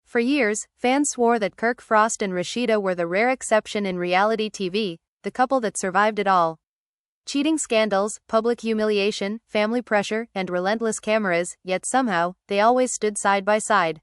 For years, fans swore that Kirk Frost and Rasheeda were the rare exception in reality TV, the couple that survived it all. Cheating scandals, public humiliation, family pressure, and relentless cameras, yet somehow, they always stood side by side.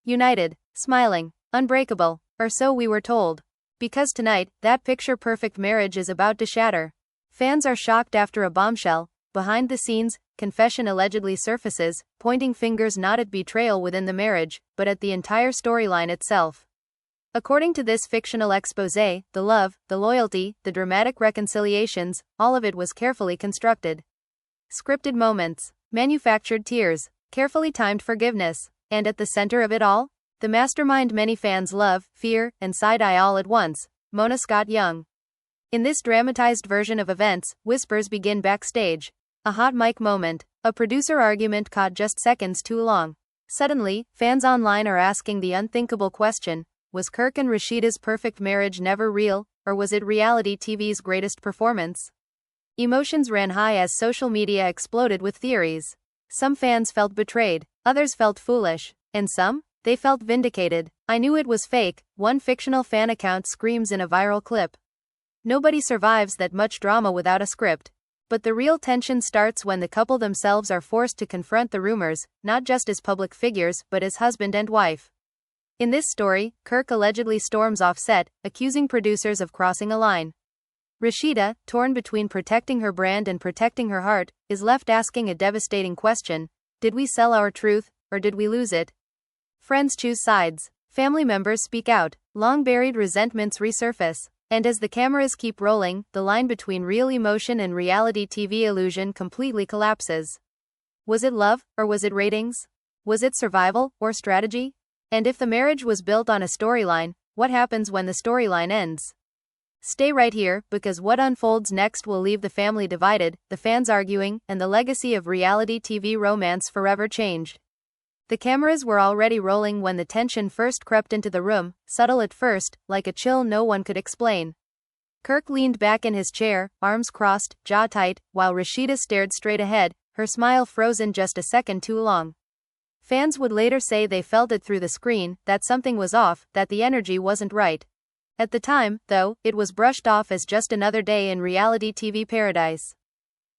United, smiling, unbreakable, or so we were told. Because tonight, that picture-perfect marriage is about to shatter. Fans are shocked after a bombshell. Behind the scenes, confession allegedly surfaces, pointing fingers not at betrayal within the marriage, but at the entire storyline itself. According to this fictional exposé, the love, the loyalty, the dramatic reconciliations, all of it was carefully constructed. Scripted moments, manufactured tears, carefully timed forgiveness, and at the center of it all, the mastermind many fans love, fear, and side-eye all at once, Mona Scott-Young. In this dramatized version of events, whispers begin backstage. A hot mic moment, a producer argument caught just seconds too long. Suddenly, fans online are asking the unthinkable question, was Kirk and Rasheeda's perfect marriage never real, or was it reality TV's greatest performance? Emotions ran high as social media exploded with theories. Some fans felt betrayed, others felt foolish, and some, they felt vindicated. I knew it was fake, one fictional fan account screams in a viral clip. Nobody survives that much drama without a script. But the real tension starts when the couple themselves are forced to confront the rumors, not just as public figures, but as husband and wife. In this story, Kirk allegedly storms off set, accusing producers of crossing a line. Rasheeda, torn between protecting her brand and protecting her heart, is left asking a devastating question: did we sell our truth, or did we lose it? Friends choose sides. Family members speak out. Long-buried resentments resurface. And as the cameras keep rolling, the line between real emotion and reality TV illusion completely collapses. Was it love, or was it ratings? Was it survival, or strategy? And if the marriage was built on a storyline, what happens when the storyline ends? Stay right here, because what unfolds next will leave the family divided, the fans arguing, and the legacy of reality TV romance forever changed. The cameras were already rolling when the tension first crept into the room, subtle at first, like a chill no one could explain. Kirk leaned back in his chair, arms crossed, jaw tight, while Rasheeda stared straight ahead, her smile frozen just a second too long. Fans would later say they felt it through the screen, that something was off, that the energy wasn't right. At the time, though, it was brushed off as just another day in reality TV paradise.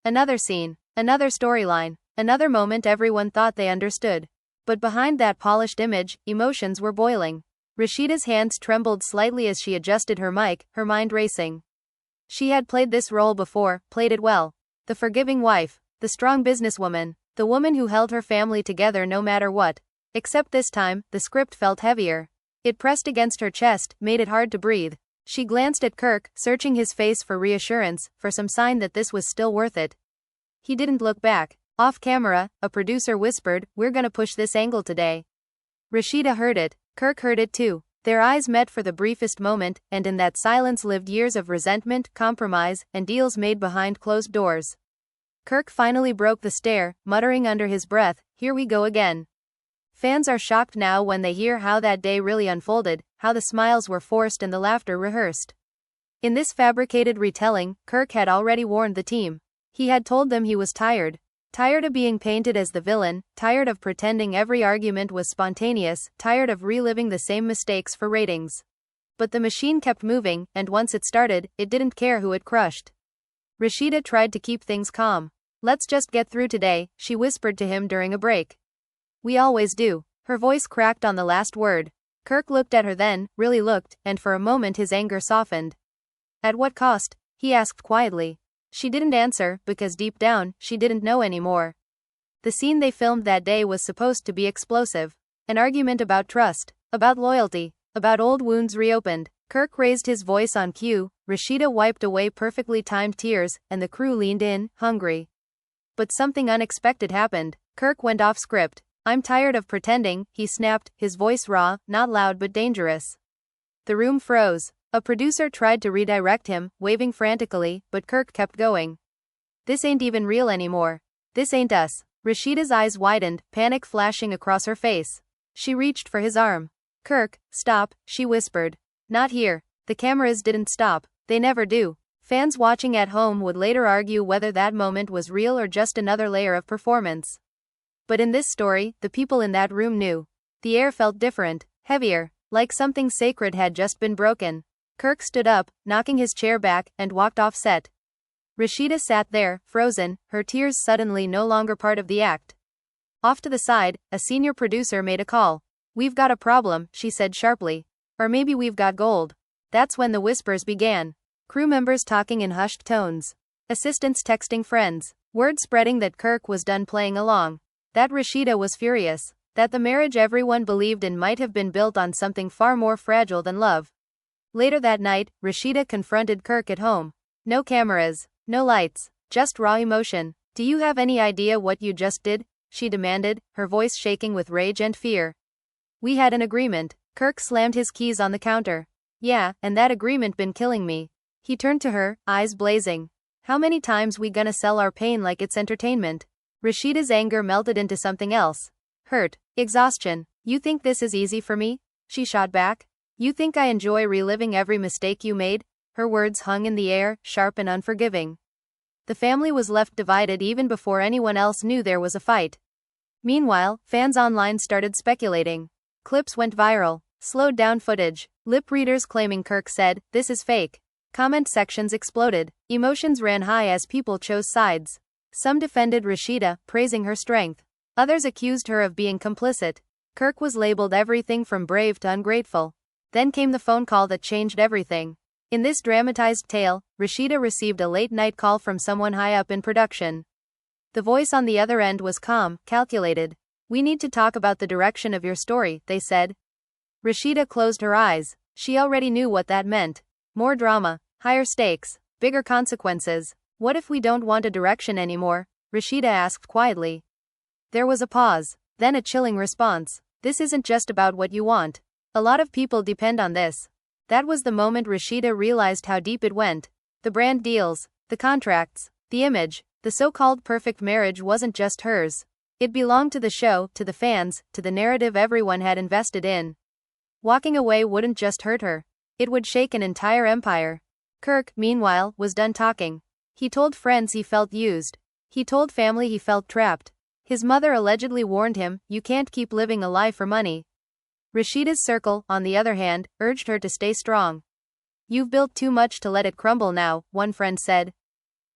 Another scene, another storyline, another moment everyone thought they understood. But behind that polished image, emotions were boiling. Rasheeda's hands trembled slightly as she adjusted her mic, her mind racing. She had played this role before, played it well. The forgiving wife, the strong businesswoman, the woman who held her family together no matter what. Except this time, the script felt heavier. It pressed against her chest, made it hard to breathe. She glanced at Kirk, searching his face for reassurance, for some sign that this was still worth it. He didn't look back. Off camera, a producer whispered, "We're gonna push this angle today." Rasheeda heard it. Kirk heard it too. Their eyes met for the briefest moment, and in that silence lived years of resentment, compromise, and deals made behind closed doors. Kirk finally broke the stare, muttering under his breath, "Here we go again." Fans are shocked now when they hear how that day really unfolded, how the smiles were forced and the laughter rehearsed. In this fabricated retelling, Kirk had already warned the team. He had told them he was tired. Tired of being painted as the villain, tired of pretending every argument was spontaneous, tired of reliving the same mistakes for ratings. But the machine kept moving, and once it started, it didn't care who it crushed. Rasheeda tried to keep things calm. "Let's just get through today," she whispered to him during a break. "We always do." Her voice cracked on the last word. Kirk looked at her then, really looked, and for a moment his anger softened. "At what cost?" he asked quietly. She didn't answer, because deep down, she didn't know anymore. The scene they filmed that day was supposed to be explosive. An argument about trust, about loyalty, about old wounds reopened. Kirk raised his voice on cue, Rasheeda wiped away perfectly timed tears, and the crew leaned in, hungry. But something unexpected happened. Kirk went off script. "I'm tired of pretending," he snapped, his voice raw, not loud but dangerous. The room froze. A producer tried to redirect him, waving frantically, but Kirk kept going. "This ain't even real anymore. This ain't us." Rasheeda's eyes widened, panic flashing across her face. She reached for his arm. "Kirk, stop," she whispered. "Not here." The cameras didn't stop. They never do. Fans watching at home would later argue whether that moment was real or just another layer of performance. But in this story, the people in that room knew. The air felt different, Heavier, like something sacred had just been broken. Kirk stood up, knocking his chair back, and walked off set. Rasheeda sat there, frozen, her tears suddenly no longer part of the act. Off to the side, a senior producer made a call. "We've got a problem," she said sharply. "Or maybe we've got gold." That's when the whispers began. Crew members talking in hushed tones. Assistants texting friends. Word spreading that Kirk was done playing along. That Rasheeda was furious. That the marriage everyone believed in might have been built on something far more fragile than love. Later that night, Rasheeda confronted Kirk at home. No cameras, no lights, just raw emotion. "Do you have any idea what you just did?" she demanded, her voice shaking with rage and fear. "We had an agreement." Kirk slammed his keys on the counter. "Yeah, and that agreement been killing me." He turned to her, eyes blazing. "How many times we gonna sell our pain like it's entertainment?" Rasheeda's anger melted into something else. Hurt, exhaustion. "You think this is easy for me?" she shot back. "You think I enjoy reliving every mistake you made?" Her words hung in the air, sharp and unforgiving. The family was left divided even before anyone else knew there was a fight. Meanwhile, fans online started speculating. Clips went viral. Slowed down footage. Lip readers claiming Kirk said, "This is fake." Comment sections exploded. Emotions ran high as people chose sides. Some defended Rasheeda, praising her strength. Others accused her of being complicit. Kirk was labeled everything from brave to ungrateful. Then came the phone call that changed everything. In this dramatized tale, Rasheeda received a late-night call from someone high up in production. The voice on the other end was calm, calculated. "We need to talk about the direction of your story," they said. Rasheeda closed her eyes. She already knew what that meant. More drama, higher stakes, bigger consequences. "What if we don't want a direction anymore?" Rasheeda asked quietly. There was a pause, then a chilling response. "This isn't just about what you want. A lot of people depend on this." That was the moment Rasheeda realized how deep it went. The brand deals, the contracts, the image, the so-called perfect marriage wasn't just hers. It belonged to the show, to the fans, to the narrative everyone had invested in. Walking away wouldn't just hurt her. It would shake an entire empire. Kirk, meanwhile, was done talking. He told friends he felt used. He told family he felt trapped. His mother allegedly warned him, "You can't keep living a lie for money." Rasheeda's circle, on the other hand, urged her to stay strong. "You've built too much to let it crumble now," one friend said.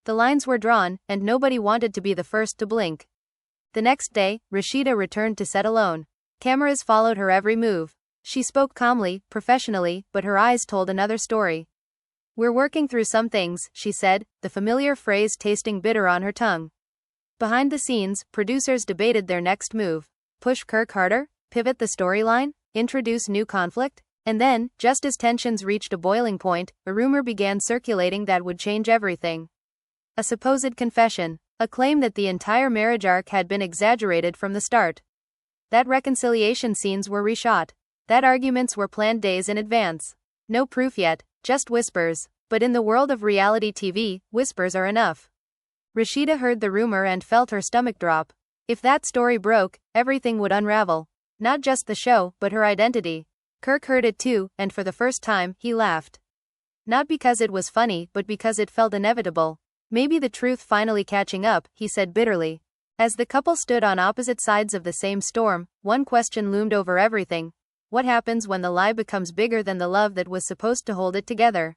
The lines were drawn, and nobody wanted to be the first to blink. The next day, Rasheeda returned to set alone. Cameras followed her every move. She spoke calmly, professionally, but her eyes told another story. "We're working through some things," she said, the familiar phrase tasting bitter on her tongue. Behind the scenes, producers debated their next move. Push Kirk harder? Pivot the storyline? Introduce new conflict? And then, just as tensions reached a boiling point, a rumor began circulating that would change everything. A supposed confession. A claim that the entire marriage arc had been exaggerated from the start. That reconciliation scenes were reshot. That arguments were planned days in advance. No proof yet, just whispers. But in the world of reality TV, whispers are enough. Rasheeda heard the rumor and felt her stomach drop. If that story broke, everything would unravel. Not just the show, but her identity. Kirk heard it too, and for the first time, he laughed. Not because it was funny, but because it felt inevitable. "Maybe the truth finally catching up," he said bitterly. As the couple stood on opposite sides of the same storm, one question loomed over everything. What happens when the lie becomes bigger than the love that was supposed to hold it together?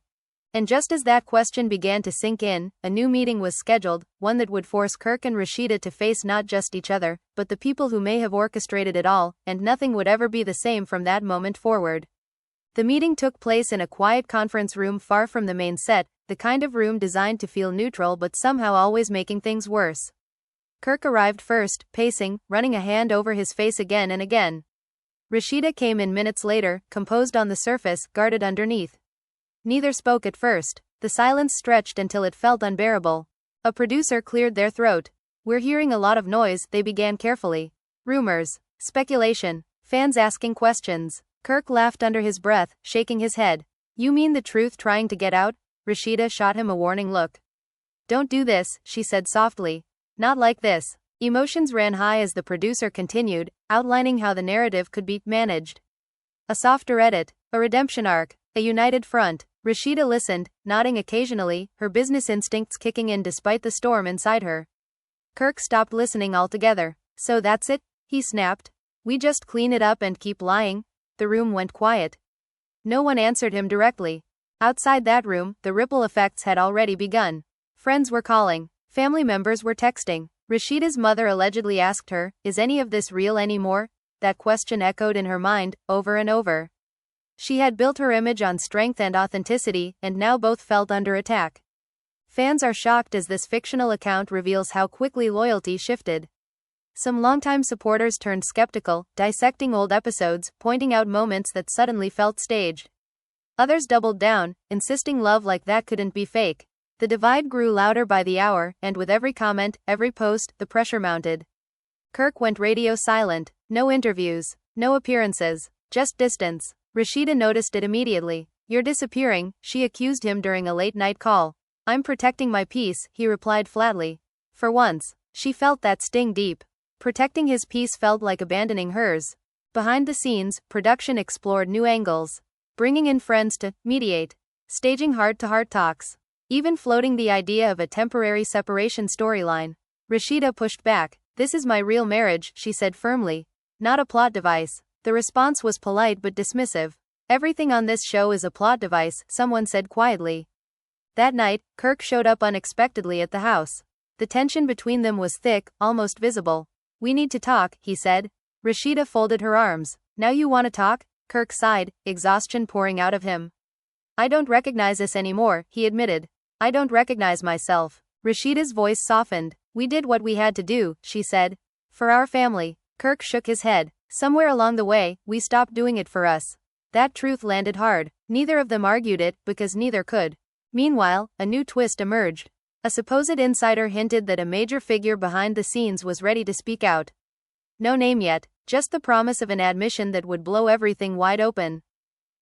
And just as that question began to sink in, a new meeting was scheduled, one that would force Kirk and Rasheeda to face not just each other, but the people who may have orchestrated it all, and nothing would ever be the same from that moment forward. The meeting took place in a quiet conference room far from the main set, the kind of room designed to feel neutral but somehow always making things worse. Kirk arrived first, pacing, running a hand over his face again and again. Rasheeda came in minutes later, composed on the surface, guarded underneath. Neither spoke at first. The silence stretched until it felt unbearable. A producer cleared their throat. "We're hearing a lot of noise," they began carefully. "Rumors, speculation, fans asking questions." Kirk laughed under his breath, shaking his head. "You mean the truth trying to get out?" Rasheeda shot him a warning look. "Don't do this," she said softly. "Not like this." Emotions ran high as the producer continued, outlining how the narrative could be managed. A softer edit, a redemption arc, a united front. Rasheeda listened, nodding occasionally, her business instincts kicking in despite the storm inside her. Kirk stopped listening altogether. "So that's it?" he snapped. "We just clean it up and keep lying?" The room went quiet. No one answered him directly. Outside that room, the ripple effects had already begun. Friends were calling. Family members were texting. Rasheeda's mother allegedly asked her, "Is any of this real anymore?" That question echoed in her mind, over and over. She had built her image on strength and authenticity, and now both felt under attack. Fans are shocked as this fictional account reveals how quickly loyalty shifted. Some longtime supporters turned skeptical, dissecting old episodes, pointing out moments that suddenly felt staged. Others doubled down, insisting love like that couldn't be fake. The divide grew louder by the hour, and with every comment, every post, the pressure mounted. Kirk went radio silent. No interviews, no appearances, just distance. Rasheeda noticed it immediately. "You're disappearing," she accused him during a late-night call. "I'm protecting my peace," he replied flatly. For once, she felt that sting deep. Protecting his peace felt like abandoning hers. Behind the scenes, production explored new angles. Bringing in friends to mediate. Staging heart-to-heart talks. Even floating the idea of a temporary separation storyline. Rasheeda pushed back. "This is my real marriage," she said firmly. "Not a plot device." The response was polite but dismissive. "Everything on this show is a plot device," someone said quietly. That night, Kirk showed up unexpectedly at the house. The tension between them was thick, almost visible. "We need to talk," he said. Rasheeda folded her arms. "Now you want to talk?" Kirk sighed, exhaustion pouring out of him. "I don't recognize this anymore," he admitted. "I don't recognize myself." Rasheeda's voice softened. "We did what we had to do," she said. "For our family." Kirk shook his head. "Somewhere along the way, we stopped doing it for us." That truth landed hard. Neither of them argued it, because neither could. Meanwhile, a new twist emerged. A supposed insider hinted that a major figure behind the scenes was ready to speak out. No name yet, just the promise of an admission that would blow everything wide open.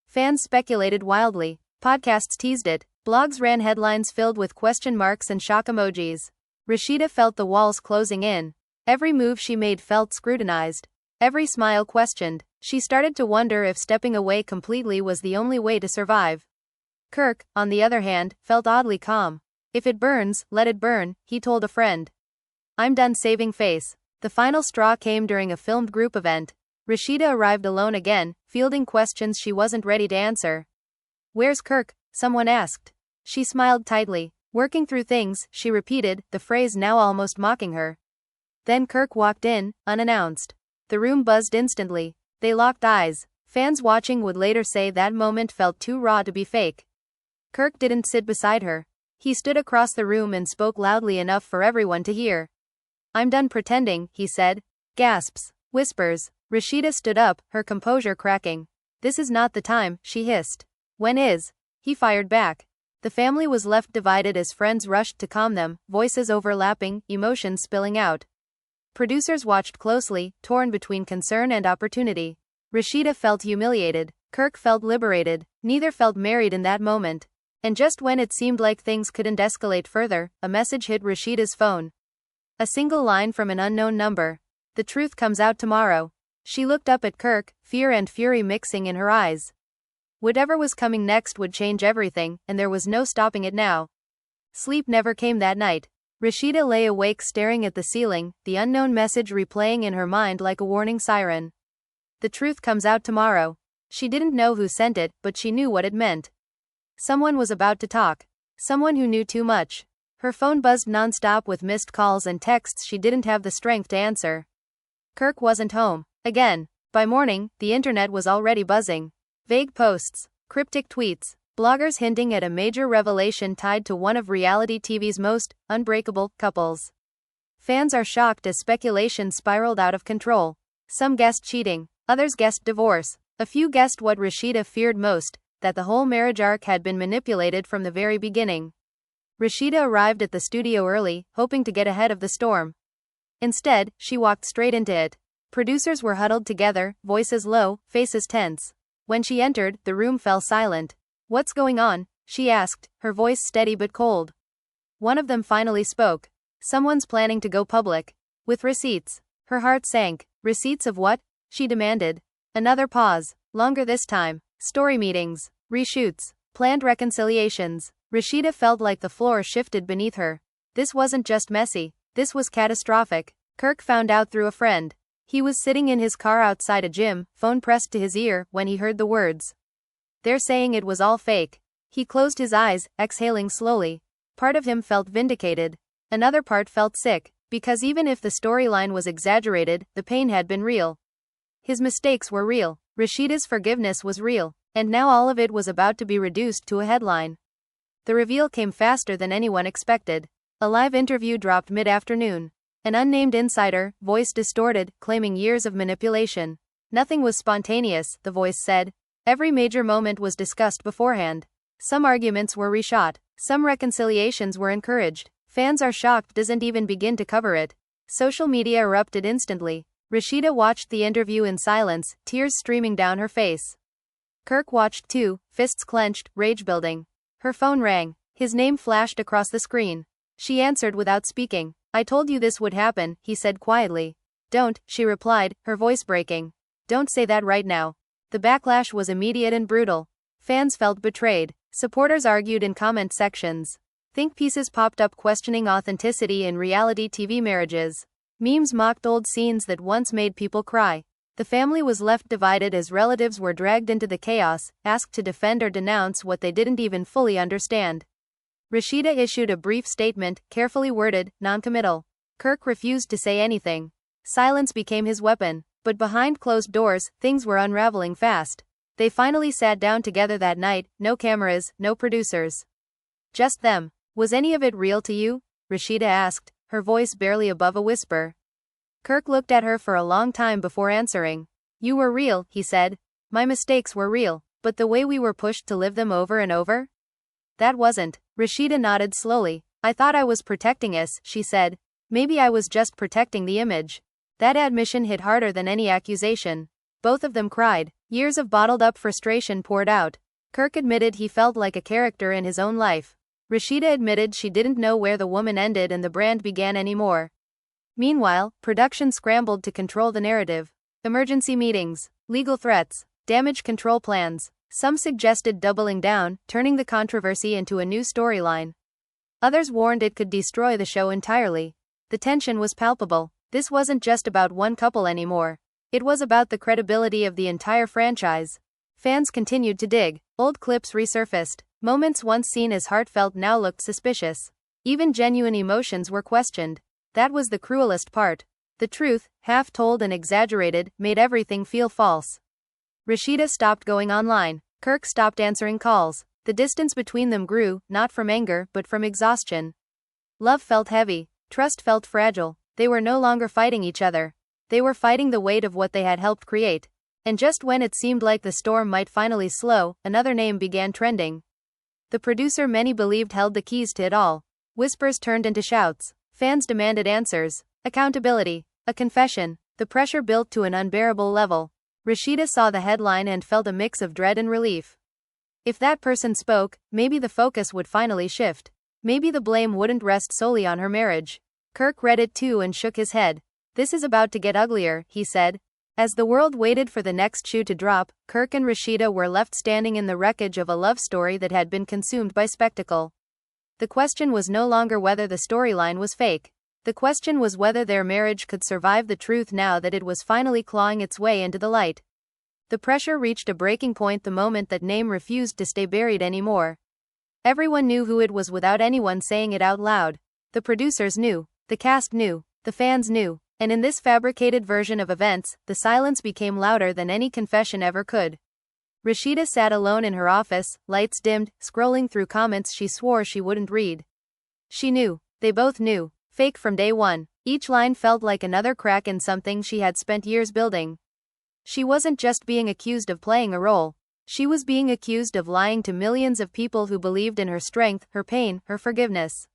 Fans speculated wildly. Podcasts teased it. Blogs ran headlines filled with question marks and shock emojis. Rasheeda felt the walls closing in. Every move she made felt scrutinized. Every smile questioned. She started to wonder if stepping away completely was the only way to survive. Kirk, on the other hand, felt oddly calm. "If it burns, let it burn," he told a friend. "I'm done saving face." The final straw came during a filmed group event. Rasheeda arrived alone again, fielding questions she wasn't ready to answer. "Where's Kirk?" someone asked. She smiled tightly. "Working through things," she repeated, the phrase now almost mocking her. Then Kirk walked in, unannounced. The room buzzed instantly. They locked eyes. Fans watching would later say that moment felt too raw to be fake. Kirk didn't sit beside her. He stood across the room and spoke loudly enough for everyone to hear. "I'm done pretending," he said. Gasps. Whispers. Rasheeda stood up, her composure cracking. "This is not the time," she hissed. "When is?" He fired back. The family was left divided as friends rushed to calm them, voices overlapping, emotions spilling out. Producers watched closely, torn between concern and opportunity. Rasheeda felt humiliated. Kirk felt liberated. Neither felt married in that moment. And just when it seemed like things couldn't escalate further, a message hit Rasheeda's phone. A single line from an unknown number. "The truth comes out tomorrow." She looked up at Kirk, fear and fury mixing in her eyes. Whatever was coming next would change everything, and there was no stopping it now. Sleep never came that night. Rasheeda lay awake staring at the ceiling, the unknown message replaying in her mind like a warning siren. "The truth comes out tomorrow." She didn't know who sent it, but she knew what it meant. Someone was about to talk. Someone who knew too much. Her phone buzzed nonstop with missed calls and texts she didn't have the strength to answer. Kirk wasn't home. Again. By morning, the internet was already buzzing. Vague posts, cryptic tweets, bloggers hinting at a major revelation tied to one of reality TV's most unbreakable couples. Fans are shocked as speculation spiraled out of control. Some guessed cheating, others guessed divorce. A few guessed what Rasheeda feared most, that the whole marriage arc had been manipulated from the very beginning. Rasheeda arrived at the studio early, hoping to get ahead of the storm. Instead, she walked straight into it. Producers were huddled together, voices low, faces tense. When she entered, the room fell silent. "What's going on?" she asked, her voice steady but cold. One of them finally spoke. "Someone's planning to go public. With receipts." Her heart sank. "Receipts of what?" she demanded. Another pause. Longer this time. Story meetings, reshoots, planned reconciliations. Rasheeda felt like the floor shifted beneath her. This wasn't just messy. This was catastrophic. Kirk found out through a friend. He was sitting in his car outside a gym, phone pressed to his ear, when he heard the words. "They're saying it was all fake." He closed his eyes, exhaling slowly. Part of him felt vindicated. Another part felt sick, because even if the storyline was exaggerated, the pain had been real. His mistakes were real. Rasheeda's forgiveness was real. And now all of it was about to be reduced to a headline. The reveal came faster than anyone expected. A live interview dropped mid-afternoon. An unnamed insider, voice distorted, claiming years of manipulation. "Nothing was spontaneous," the voice said. "Every major moment was discussed beforehand. Some arguments were reshot. Some reconciliations were encouraged. Fans are shocked doesn't even begin to cover it." Social media erupted instantly. Rasheeda watched the interview in silence, tears streaming down her face. Kirk watched too, fists clenched, rage building. Her phone rang. His name flashed across the screen. She answered without speaking. "I told you this would happen," he said quietly. "Don't," she replied, her voice breaking. "Don't say that right now." The backlash was immediate and brutal. Fans felt betrayed. Supporters argued in comment sections. Think pieces popped up questioning authenticity in reality TV marriages. Memes mocked old scenes that once made people cry. The family was left divided as relatives were dragged into the chaos, asked to defend or denounce what they didn't even fully understand. Rasheeda issued a brief statement, carefully worded, non-committal. Kirk refused to say anything. Silence became his weapon. But behind closed doors, things were unraveling fast. They finally sat down together that night, no cameras, no producers. Just them. "Was any of it real to you?" Rasheeda asked, her voice barely above a whisper. Kirk looked at her for a long time before answering. "You were real," he said. "My mistakes were real, but the way we were pushed to live them over and over? That wasn't." Rasheeda nodded slowly. "I thought I was protecting us," she said. "Maybe I was just protecting the image." That admission hit harder than any accusation. Both of them cried. Years of bottled-up frustration poured out. Kirk admitted he felt like a character in his own life. Rasheeda admitted she didn't know where the woman ended and the brand began anymore. Meanwhile, production scrambled to control the narrative. Emergency meetings, legal threats, damage control plans. Some suggested doubling down, turning the controversy into a new storyline. Others warned it could destroy the show entirely. The tension was palpable. This wasn't just about one couple anymore. It was about the credibility of the entire franchise. Fans continued to dig. Old clips resurfaced. Moments once seen as heartfelt now looked suspicious. Even genuine emotions were questioned. That was the cruelest part. The truth, half told and exaggerated, made everything feel false. Rasheeda stopped going online. Kirk stopped answering calls. The distance between them grew, not from anger, but from exhaustion. Love felt heavy. Trust felt fragile. They were no longer fighting each other. They were fighting the weight of what they had helped create. And just when it seemed like the storm might finally slow, another name began trending. The producer many believed held the keys to it all. Whispers turned into shouts. Fans demanded answers. Accountability. A confession. The pressure built to an unbearable level. Rasheeda saw the headline and felt a mix of dread and relief. If that person spoke, maybe the focus would finally shift. Maybe the blame wouldn't rest solely on her marriage. Kirk read it too and shook his head. "This is about to get uglier," he said. As the world waited for the next shoe to drop, Kirk and Rasheeda were left standing in the wreckage of a love story that had been consumed by spectacle. The question was no longer whether the storyline was fake. The question was whether their marriage could survive the truth now that it was finally clawing its way into the light. The pressure reached a breaking point the moment that name refused to stay buried anymore. Everyone knew who it was without anyone saying it out loud. The producers knew. The cast knew. The fans knew. And in this fabricated version of events, the silence became louder than any confession ever could. Rasheeda sat alone in her office, lights dimmed, scrolling through comments she swore she wouldn't read. She knew. They both knew. Fake from day one. Each line felt like another crack in something she had spent years building. She wasn't just being accused of playing a role. She was being accused of lying to millions of people who believed in her strength, her pain, her forgiveness.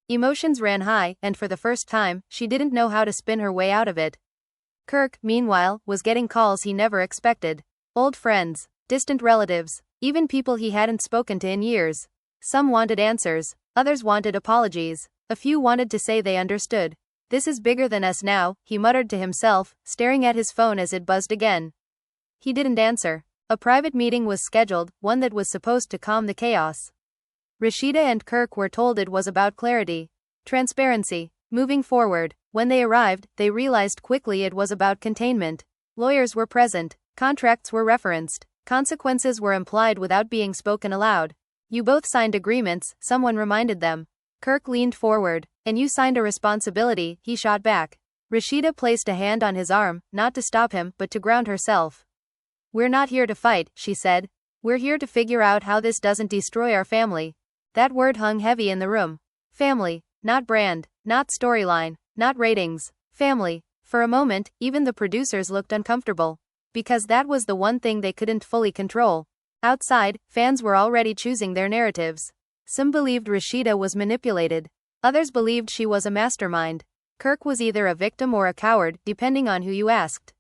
Emotions ran high, and for the first time, she didn't know how to spin her way out of it. Kirk, meanwhile, was getting calls he never expected. Old friends, distant relatives, even people he hadn't spoken to in years. Some wanted answers. Others wanted apologies. A few wanted to say they understood. "This is bigger than us now," he muttered to himself, staring at his phone as it buzzed again. He didn't answer. A private meeting was scheduled, one that was supposed to calm the chaos. Rasheeda and Kirk were told it was about clarity. Transparency. Moving forward. When they arrived, they realized quickly it was about containment. Lawyers were present, contracts were referenced, consequences were implied without being spoken aloud. You both signed agreements, someone reminded them. Kirk leaned forward. And you signed a responsibility, he shot back. Rasheeda placed a hand on his arm, not to stop him, but to ground herself. We're not here to fight, she said. We're here to figure out how this doesn't destroy our family. That word hung heavy in the room. Family. Not brand, not storyline, not ratings. Family. For a moment, even the producers looked uncomfortable. Because that was the one thing they couldn't fully control. Outside, fans were already choosing their narratives. Some believed Rasheeda was manipulated. Others believed she was a mastermind. Kirk was either a victim or a coward, depending on who you asked.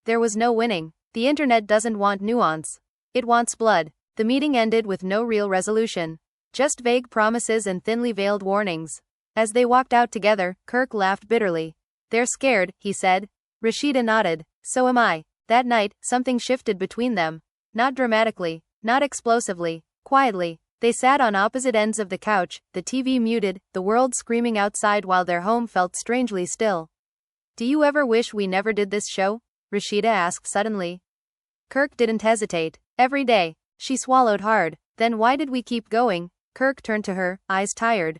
There was no winning. The internet doesn't want nuance. It wants blood. The meeting ended with no real resolution. Just vague promises and thinly veiled warnings. As they walked out together, Kirk laughed bitterly. They're scared, he said. Rasheeda nodded. So am I. That night, something shifted between them. Not dramatically, not explosively, quietly. They sat on opposite ends of the couch, the TV muted, the world screaming outside while their home felt strangely still. Do you ever wish we never did this show? Rasheeda asked suddenly. Kirk didn't hesitate. Every day. She swallowed hard. Then why did we keep going? Kirk turned to her, eyes tired.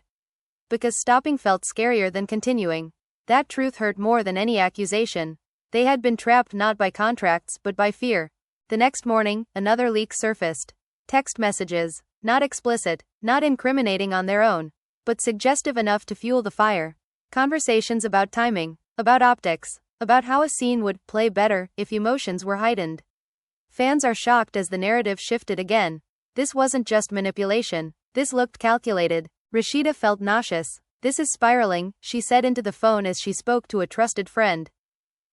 Because stopping felt scarier than continuing. That truth hurt more than any accusation. They had been trapped not by contracts but by fear. The next morning, another leak surfaced. Text messages. Not explicit, not incriminating on their own, but suggestive enough to fuel the fire. Conversations about timing, about optics, about how a scene would play better if emotions were heightened. Fans are shocked as the narrative shifted again. This wasn't just manipulation, this looked calculated. Rasheeda felt nauseous. This is spiraling, she said into the phone as she spoke to a trusted friend.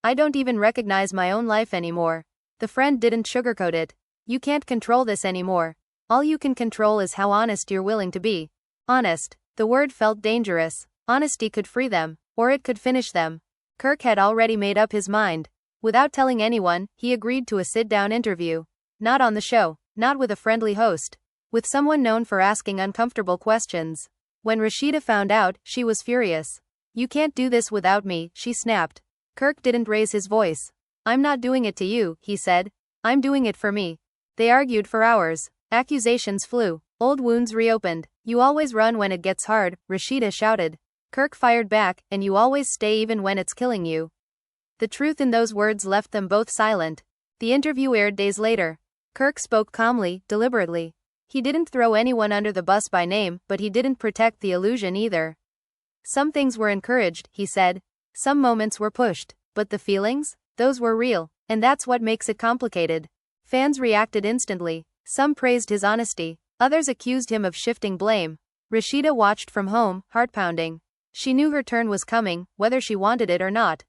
I don't even recognize my own life anymore. The friend didn't sugarcoat it. You can't control this anymore. All you can control is how honest you're willing to be. Honest. The word felt dangerous. Honesty could free them, or it could finish them. Kirk had already made up his mind. Without telling anyone, he agreed to a sit-down interview. Not on the show, not with a friendly host. With someone known for asking uncomfortable questions. When Rasheeda found out, she was furious. You can't do this without me, she snapped. Kirk didn't raise his voice. I'm not doing it to you, he said. I'm doing it for me. They argued for hours. Accusations flew. Old wounds reopened. You always run when it gets hard, Rasheeda shouted. Kirk fired back, and you always stay even when it's killing you. The truth in those words left them both silent. The interview aired days later. Kirk spoke calmly, deliberately. He didn't throw anyone under the bus by name, but he didn't protect the illusion either. Some things were encouraged, he said. Some moments were pushed. But the feelings? Those were real. And that's what makes it complicated. Fans reacted instantly. Some praised his honesty. Others accused him of shifting blame. Rasheeda watched from home, heart-pounding. She knew her turn was coming, whether she wanted it or not.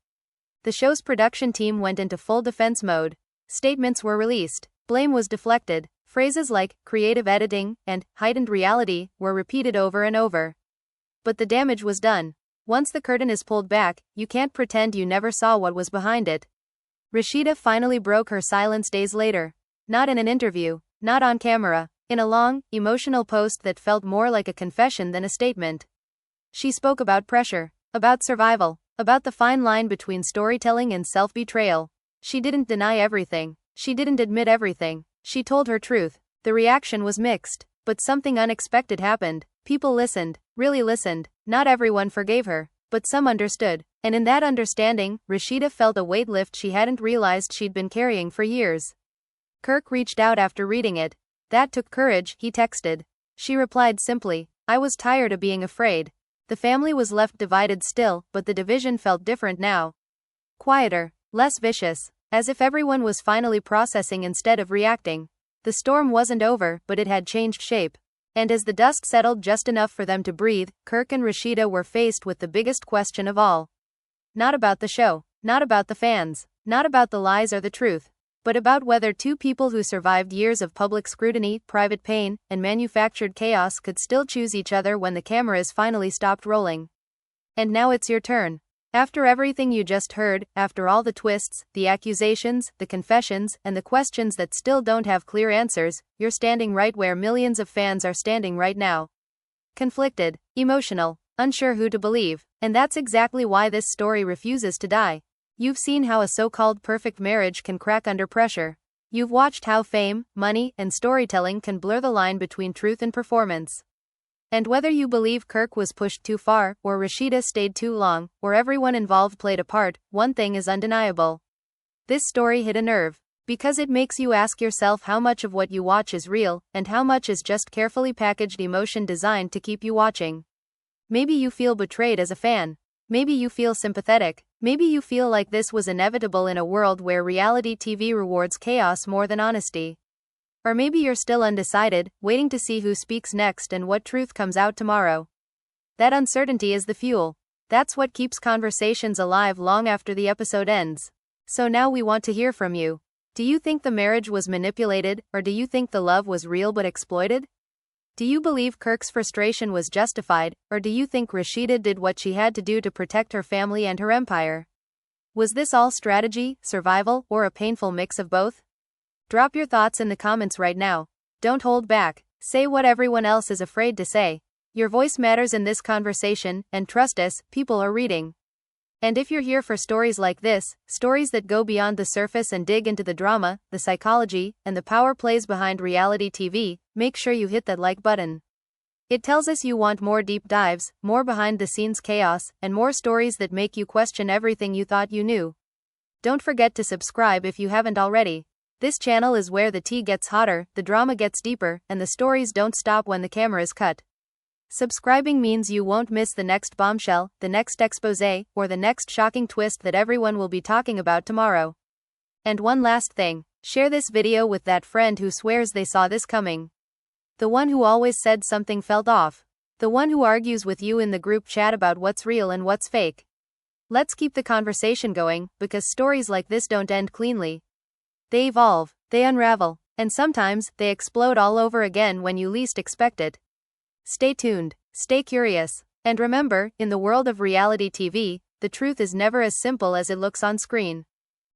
The show's production team went into full defense mode. Statements were released. Blame was deflected. Phrases like creative editing and heightened reality were repeated over and over. But the damage was done. Once the curtain is pulled back, you can't pretend you never saw what was behind it. Rasheeda finally broke her silence days later. Not in an interview. Not on camera. In a long, emotional post that felt more like a confession than a statement. She spoke about pressure, about survival, about the fine line between storytelling and self-betrayal. She didn't deny everything. She didn't admit everything. She told her truth. The reaction was mixed, but something unexpected happened. People listened, really listened. Not everyone forgave her, but some understood. And in that understanding, Rasheeda felt a weight lift she hadn't realized she'd been carrying for years. Kirk reached out after reading it. That took courage, he texted. She replied simply, I was tired of being afraid. The family was left divided still, but the division felt different now. Quieter, less vicious, as if everyone was finally processing instead of reacting. The storm wasn't over, but it had changed shape. And as the dust settled just enough for them to breathe, Kirk and Rasheeda were faced with the biggest question of all. Not about the show, not about the fans, not about the lies or the truth, but about whether two people who survived years of public scrutiny, private pain, and manufactured chaos could still choose each other when the cameras finally stopped rolling. And now it's your turn. After everything you just heard, after all the twists, the accusations, the confessions, and the questions that still don't have clear answers, you're standing right where millions of fans are standing right now. Conflicted, emotional, unsure who to believe, and that's exactly why this story refuses to die. You've seen how a so-called perfect marriage can crack under pressure. You've watched how fame, money, and storytelling can blur the line between truth and performance. And whether you believe Kirk was pushed too far, or Rasheeda stayed too long, or everyone involved played a part, one thing is undeniable. This story hit a nerve. Because it makes you ask yourself how much of what you watch is real, and how much is just carefully packaged emotion designed to keep you watching. Maybe you feel betrayed as a fan. Maybe you feel sympathetic. Maybe you feel like this was inevitable in a world where reality TV rewards chaos more than honesty. Or maybe you're still undecided, waiting to see who speaks next and what truth comes out tomorrow. That uncertainty is the fuel. That's what keeps conversations alive long after the episode ends. So now we want to hear from you. Do you think the marriage was manipulated, or do you think the love was real but exploited? Do you believe Kirk's frustration was justified, or do you think Rasheeda did what she had to do to protect her family and her empire? Was this all strategy, survival, or a painful mix of both? Drop your thoughts in the comments right now. Don't hold back. Say what everyone else is afraid to say. Your voice matters in this conversation, and trust us, people are reading. And if you're here for stories like this, stories that go beyond the surface and dig into the drama, the psychology, and the power plays behind reality TV, make sure you hit that like button. It tells us you want more deep dives, more behind-the-scenes chaos, and more stories that make you question everything you thought you knew. Don't forget to subscribe if you haven't already. This channel is where the tea gets hotter, the drama gets deeper, and the stories don't stop when the camera is cut. Subscribing means you won't miss the next bombshell, the next exposé, or the next shocking twist that everyone will be talking about tomorrow. And one last thing, share this video with that friend who swears they saw this coming. The one who always said something felt off. The one who argues with you in the group chat about what's real and what's fake. Let's keep the conversation going, because stories like this don't end cleanly. They evolve, they unravel, and sometimes, they explode all over again when you least expect it. Stay tuned, stay curious, and remember, in the world of reality TV, the truth is never as simple as it looks on screen.